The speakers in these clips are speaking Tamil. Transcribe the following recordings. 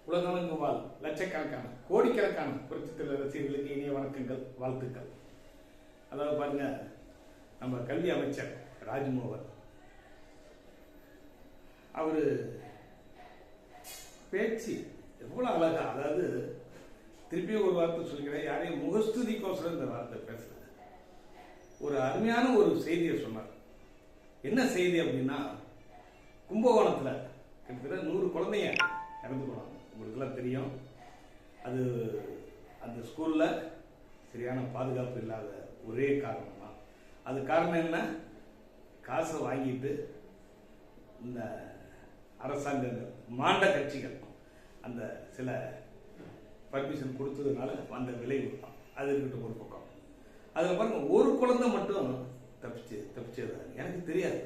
உலகமெங்கும் வாழ் லட்சக்கணக்கான கோடிக்கணக்கான புரட்சித்தலைவர் ரசிகர்களுக்கு இனிய வணக்கங்கள், வாழ்த்துக்கள். அதாவது பாருங்க, நம்ம கல்வி அமைச்சர் ராஜ்மோகன் அவரு பேச்சு எவ்வளவு அழகா, அதாவது திருப்பியும் ஒரு வார்த்தை சொல்லிக்கிறேன், யாரையும் முகஸ்துதிக்கோசரம் இந்த வார்த்தை பேசல. ஒரு அருமையான ஒரு செய்தியை சொன்னார். என்ன செய்தி அப்படின்னா, கும்பகோணத்துல கிட்டத்தட்ட 100 குழந்தைங்க இறந்து போனாங்க. உங்களுக்கெல்லாம் தெரியும். அது அந்த ஸ்கூல்ல சரியான பாதுகாப்பு இல்லாத ஒரே காரணம் தான். அது காரணம் என்ன? காசை வாங்கிட்டு இந்த அரசாங்கங்கள், மாண்ட கட்சிகள் அந்த சில பர்மிஷன் கொடுத்ததுனால வந்த விளைவு தான். அது இருக்கட்டும் ஒரு பக்கம். அதில் பாருங்க, ஒரு குழந்தை மட்டும் தப்பிச்சது. எனக்கு தெரியாது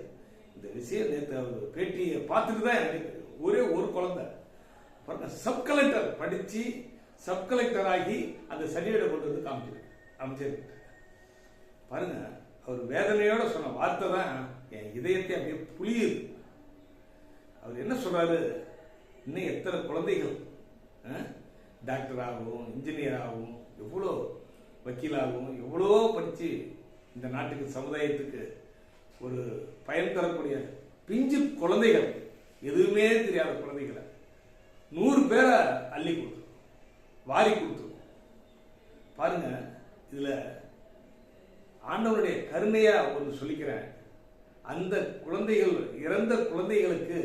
இந்த விஷயம். நேற்று அவர் பேட்டியை பார்த்துட்டு தான் எனக்கு தெரியும். ஒரே ஒரு குழந்தை பாருங்க, சப் கலெக்டர் படிச்சு சப் கலெக்டர் ஆகி அந்த சர்டிஃபிகேட் கொண்டு வந்து அமைச்சர் பாருங்க. அவர் வேதனையோட சொன்ன வார்த்தை தான் என் இதயத்தை அப்படியே புளியுது. அவர் என்ன சொல்றாரு, இன்னும் எத்தனை குழந்தைகள் டாக்டர் ஆகவும், இன்ஜினியர் ஆகவும், எவ்வளோ வக்கீலாகவும், எவ்வளோ படிச்சு இந்த நாட்டுக்கு, சமுதாயத்துக்கு ஒரு பயன் தரக்கூடிய பிஞ்சு குழந்தைகள், எதுவுமே தெரியாத குழந்தைகளை 100 பேரை அள்ளி கொடுத்து, வாரி கொடுத்து பாருங்க. இதுல ஆண்டவனுடைய கருணையா ஒன்று சொல்லிக்கிறேன். அந்த குழந்தைகள், இறந்த குழந்தைகளுக்கு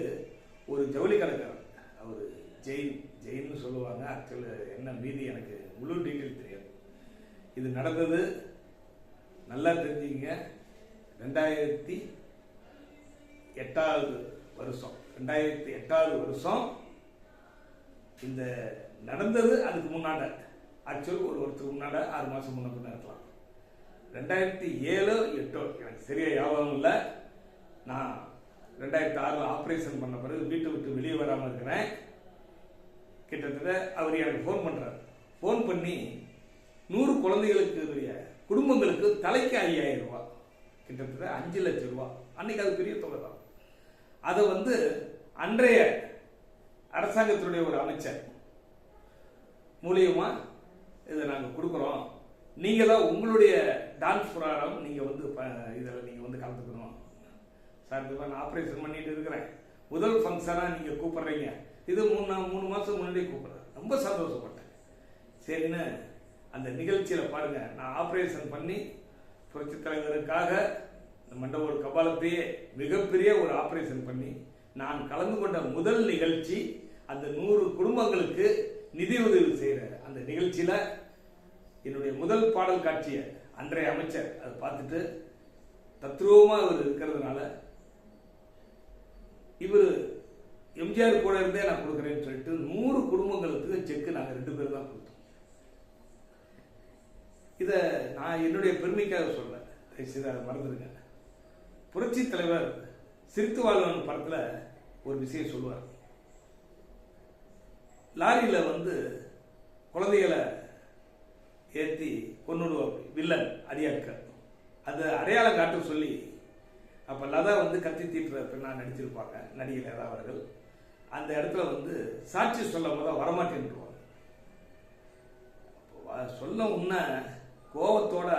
ஒரு ஜவுளி கடைக்காரர், அவர் ஜெயின்னு சொல்லுவாங்க. ஆக்சுவலி என்ன மீதி எனக்கு முழு டீட்டெயில் தெரியாது. இது நடந்தது நல்லா தெரிஞ்சுங்க. 2008 வருஷம் 2008 வருஷம் இந்த நடந்தது. அதுக்கு முன்னாட ஆக்சுவலி ஒருத்தருக்கு முன்னாட 6 மாசம் முன்ன இருக்கலாம். 2007-08 எனக்கு சரியா ஞாபகம் இல்லை. நான் 2006 ஆபரேஷன் பண்ண பிறகு வீட்டை விட்டு வெளியே வராமல் இருக்கிறேன். கிட்டத்தட்ட அவர் எனக்கு ஃபோன் பண்றாரு. ஃபோன் பண்ணி 100 குழந்தைகளுக்கு குடும்பங்களுக்கு தலைக்கு 5000 ரூபாய், கிட்டத்தட்ட 5 லட்சம் ரூபாய். அன்னைக்கு அது பெரிய தொகை தான். அதை அன்றைய அரசாங்கத்தினுடைய ஒரு அமைச்சர் மூலியமா இதை நாங்கள் கொடுக்குறோம், நீங்க தான் உங்களுடைய டான்ஸ் ப்ரோக்ராம் நீங்க இதில் நீங்க கலந்துக்கணும் சார். நான் ஆப்ரேஷன் பண்ணிட்டு இருக்கிறேன், முதல் ஃபங்க்ஷனா நீங்க கூப்பிடுறீங்க, இது 3 மாசம் முன்னாடியே கூப்பிடுறேன். ரொம்ப சந்தோஷப்பட்டேன். சரின்னு அந்த நிகழ்ச்சியில பாருங்க, நான் ஆப்ரேஷன் பண்ணி புரட்சி தலைவருக்காக மண்டபோடு கபாலத்தையே மிகப்பெரிய ஒரு ஆபரேஷன் பண்ணி நான் கலந்து கொண்ட முதல் நிகழ்ச்சி அந்த 100 குடும்பங்களுக்கு நிதி உதவி செய்யற அந்த நிகழ்ச்சியில என்னுடைய முதல் பாடல் காட்சியை அன்றைய அமைச்சர் அதை பார்த்துட்டு தத்ரூபமா இவர் இருக்கிறதுனால, இவர் எம்ஜிஆர் கூட இருந்தே நான் கொடுக்குறேன்னு சொல்லிட்டு 100 குடும்பங்களுக்கு செக்கு நாங்கள் 2 பேர் தான் கொடுத்தோம். இத நான் என்னுடைய பெருமைக்காக சொல்ல, அதை மறந்துருங்க. புரட்சி தலைவர் சிரித்து வாழ்வன் படத்துல ஒரு விஷயம் சொல்லுவார். லாரியில குழந்தைகளை ஏற்றி கொன்னுடுவார் வில்லன் அடியாட்கள். அது அடையாளம் காட்ட சொல்லி அப்ப லதா கத்தி தீட்டுற பெண்ணா நடிச்சிருப்பாங்க, நடிகை லதா அவர்கள். அந்த இடத்துல சாட்சி சொல்லும் போது வரமாட்டேன்னுவாங்க. சொல்ல உன்ன கோபத்தோட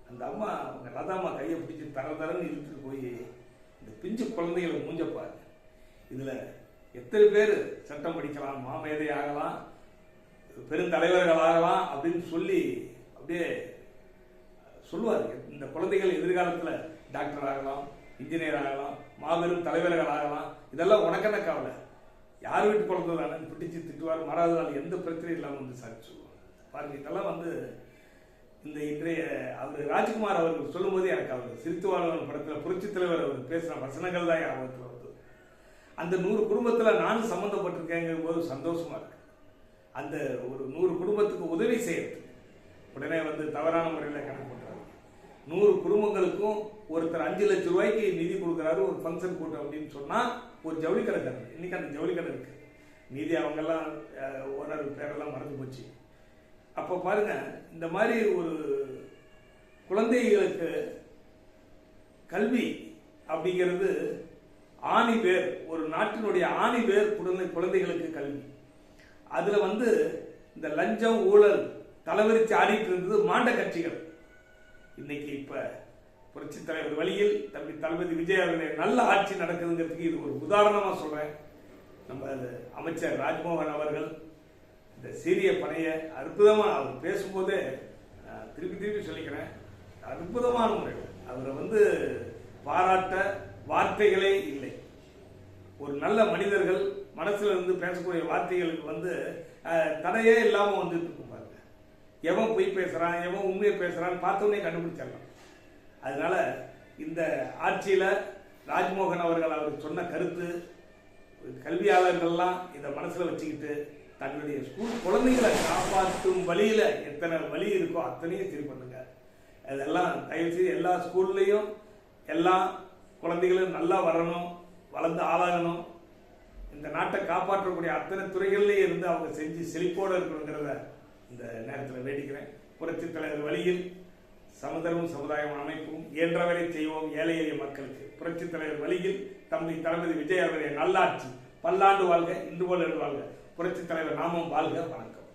அந்த அம்மா, அவங்க லதாம்மா கையை பிடிச்சி தரன்னு இழுத்துட்டு போய் இந்த பிஞ்சு குழந்தைகளை மூஞ்சப்பாரு, இதுல எத்தனை பேர் சட்டம் படிக்கலாம், மாமேதை ஆகலாம், பெருந்தலைவர்கள் ஆகலாம் அப்படின்னு சொல்லி அப்படியே சொல்லுவார். இந்த குழந்தைகள் எதிர்காலத்துல டாக்டர் ஆகலாம், இன்ஜினியர் ஆகலாம், மாபெரும் தலைவர்கள் ஆகலாம். இதெல்லாம் உனக்கென்ன கவலை, யார் வீட்டு குழந்தை தானே பிடிச்சு திட்டுவார். மறாததால் எந்த பிரச்சனையும் இல்லாமல் சாட்சி சொல்லுவாங்க. பாருங்க, இதெல்லாம் இந்த இன்றைய அவர் ராஜ்குமார் அவர்கள் சொல்லும் போது எனக்கு அவர் சிரித்து வாழ்வன் படத்துல புரட்சி தலைவர் அவர் பேசின வசனங்கள் தான் ஞாபகத்தில் வருது. அந்த 100 குடும்பத்துல நானும் சம்பந்தப்பட்டிருக்கேங்கிற போது சந்தோஷமா இருக்கு. அந்த ஒரு 100 குடும்பத்துக்கு உதவி செய்யறது உடனே தவறான முறையில் கணக்கு பண்றாரு. 100 குடும்பங்களுக்கும் ஒருத்தர் 5 லட்சம் ரூபாய்க்கு நிதி கொடுக்குறாரு ஒரு ஃபங்க்ஷன் கூட்டம் அப்படின்னு சொன்னா, ஒரு ஜவுளி கடை இன்னைக்கு அந்த ஜவுளி கடை இருக்கு. மீதி அவங்க எல்லாம் ஓனர் பேரெல்லாம் மறந்து போச்சு. அப்ப பாருங்க, இந்த மாதிரி ஒரு குழந்தைகளுக்கு கல்வி அப்படிங்கிறது ஆணி பேர், ஒரு நாட்டினுடைய ஆணி பேர் குழந்தைகளுக்கு கல்வி. அதுல இந்த லஞ்சம் ஊழல் தலைவரிச்சு ஆடிட்டு இருந்தது மாண்ட கட்சிகள். இன்னைக்கு இப்ப புரட்சி தலைவர் வழியில் தம்பி தளபதி விஜய் அவர்களுடைய நல்ல ஆட்சி நடக்குதுங்கிறதுக்கு இது ஒரு உதாரணமா சொல்றேன். நம்ம அமைச்சர் ராஜ்மோகன் அவர்கள் இந்த சீரிய பணியை அற்புதமா அவர் பேசும்போதே திருப்பி சொல்லிக்கிறேன், அற்புதமான முறையில் அவரை பாராட்ட வார்த்தைகளே இல்லை. ஒரு நல்ல மனிதர்கள் மனசுல இருந்து பேசக்கூடிய வார்த்தைகளுக்கு தடையே இல்லாம இருக்கும் பாருங்க. எவன் பொய் பேசுறான் எவன் உண்மையை பேசுறான்னு பார்த்தோன்னே கண்டுபிடிச்சிடலாம். அதனால இந்த ஆட்சியில ராஜ்மோகன் அவர் சொன்ன கருத்து கல்வியாளர்கள்லாம் இதை மனசுல வச்சுக்கிட்டு தன்னுடைய ஸ்கூல் குழந்தைகளை காப்பாற்றும் வழியில எத்தனை வழி இருக்கோ அத்தனையும் சரி பண்ணுங்க. அதெல்லாம் தயவு செய்து எல்லா ஸ்கூல்லையும் எல்லா குழந்தைகளும் நல்லா வரணும், வளர்ந்து ஆளாகணும். இந்த நாட்டை காப்பாற்றக்கூடிய அத்தனை துறைகள்லேயே இருந்து அவங்க செஞ்சு செழிப்போடு இருக்கணுங்கிறத இந்த நேரத்தில் வேண்டிக்கிறேன். புரட்சி தலைவர் வழியில் சமதர்மம் சமுதாயம் அமைப்பும் இயன்றவரை செய்வோம் ஏழை எளிய மக்களுக்கு. புரட்சி தலைவர் வழியில் தம்பி தளபதி விஜய் அவருடைய நல்லாட்சி பல்லாண்டு வாழ்க, இன்று போல வாழ்க. புரட்சி தலைவர் நாமம் வாழ்க. வணக்கம்.